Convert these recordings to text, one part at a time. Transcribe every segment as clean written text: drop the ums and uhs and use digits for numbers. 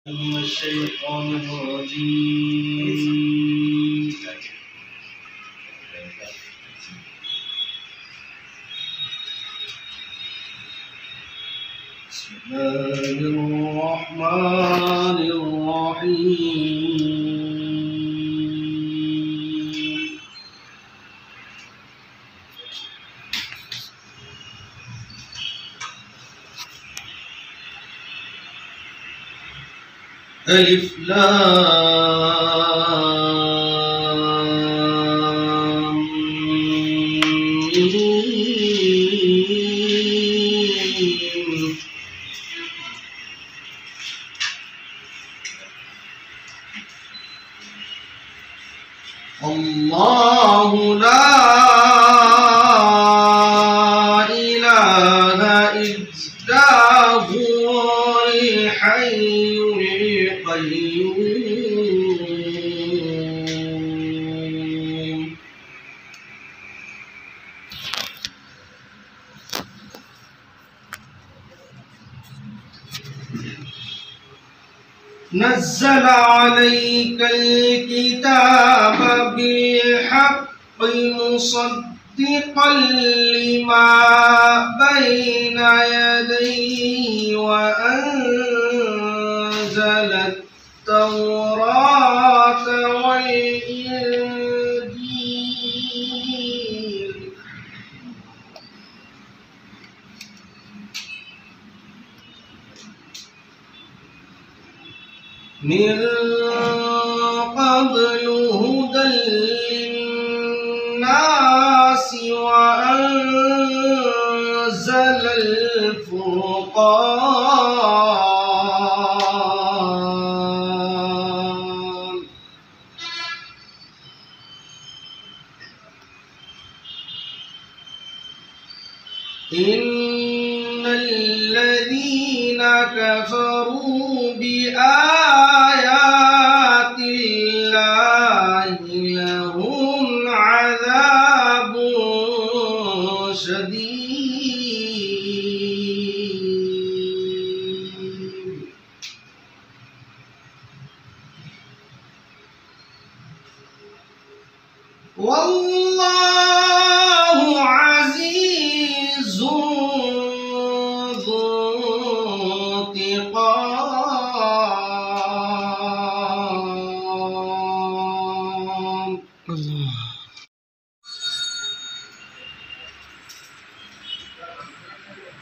من الشيطان الرجيم. بسم الله الرحمن الرحيم. ألف لام ميم. الله لا إله إلا هو الحي القيوم. نزل عليك الكتاب بالحق مصدقا لما بين يديه وأنزل التوراة والإنجيل من قبل هدى للناس وأنزل الفرقان. إن الذين كفروا بآيات الله لهم عذاب شديد. والله عزيز ذو انتقام.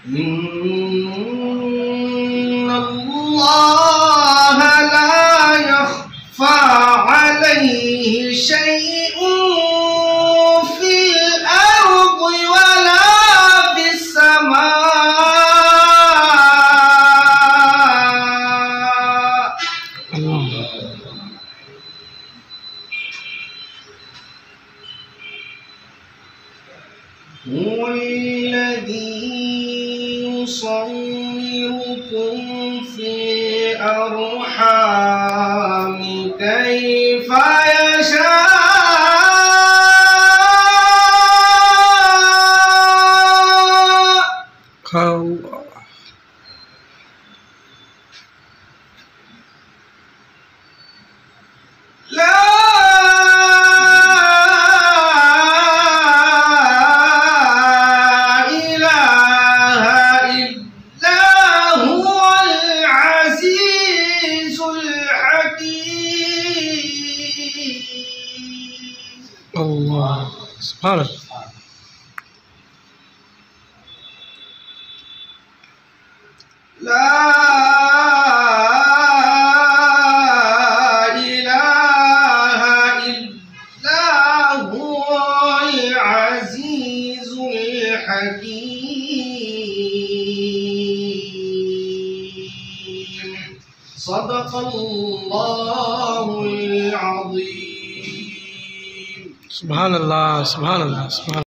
إن الله لا يخفى عليه شيء في الأرض ولا في السماء. هو الذي يصوركم في الأرحام كيف يشاء. لا إله إلا هو العزيز الحكيم. الله سبحان الله. لا إله إلا هو العزيز الحكيم. صدق الله العظيم. سبحان الله سبحان الله سبحان الله.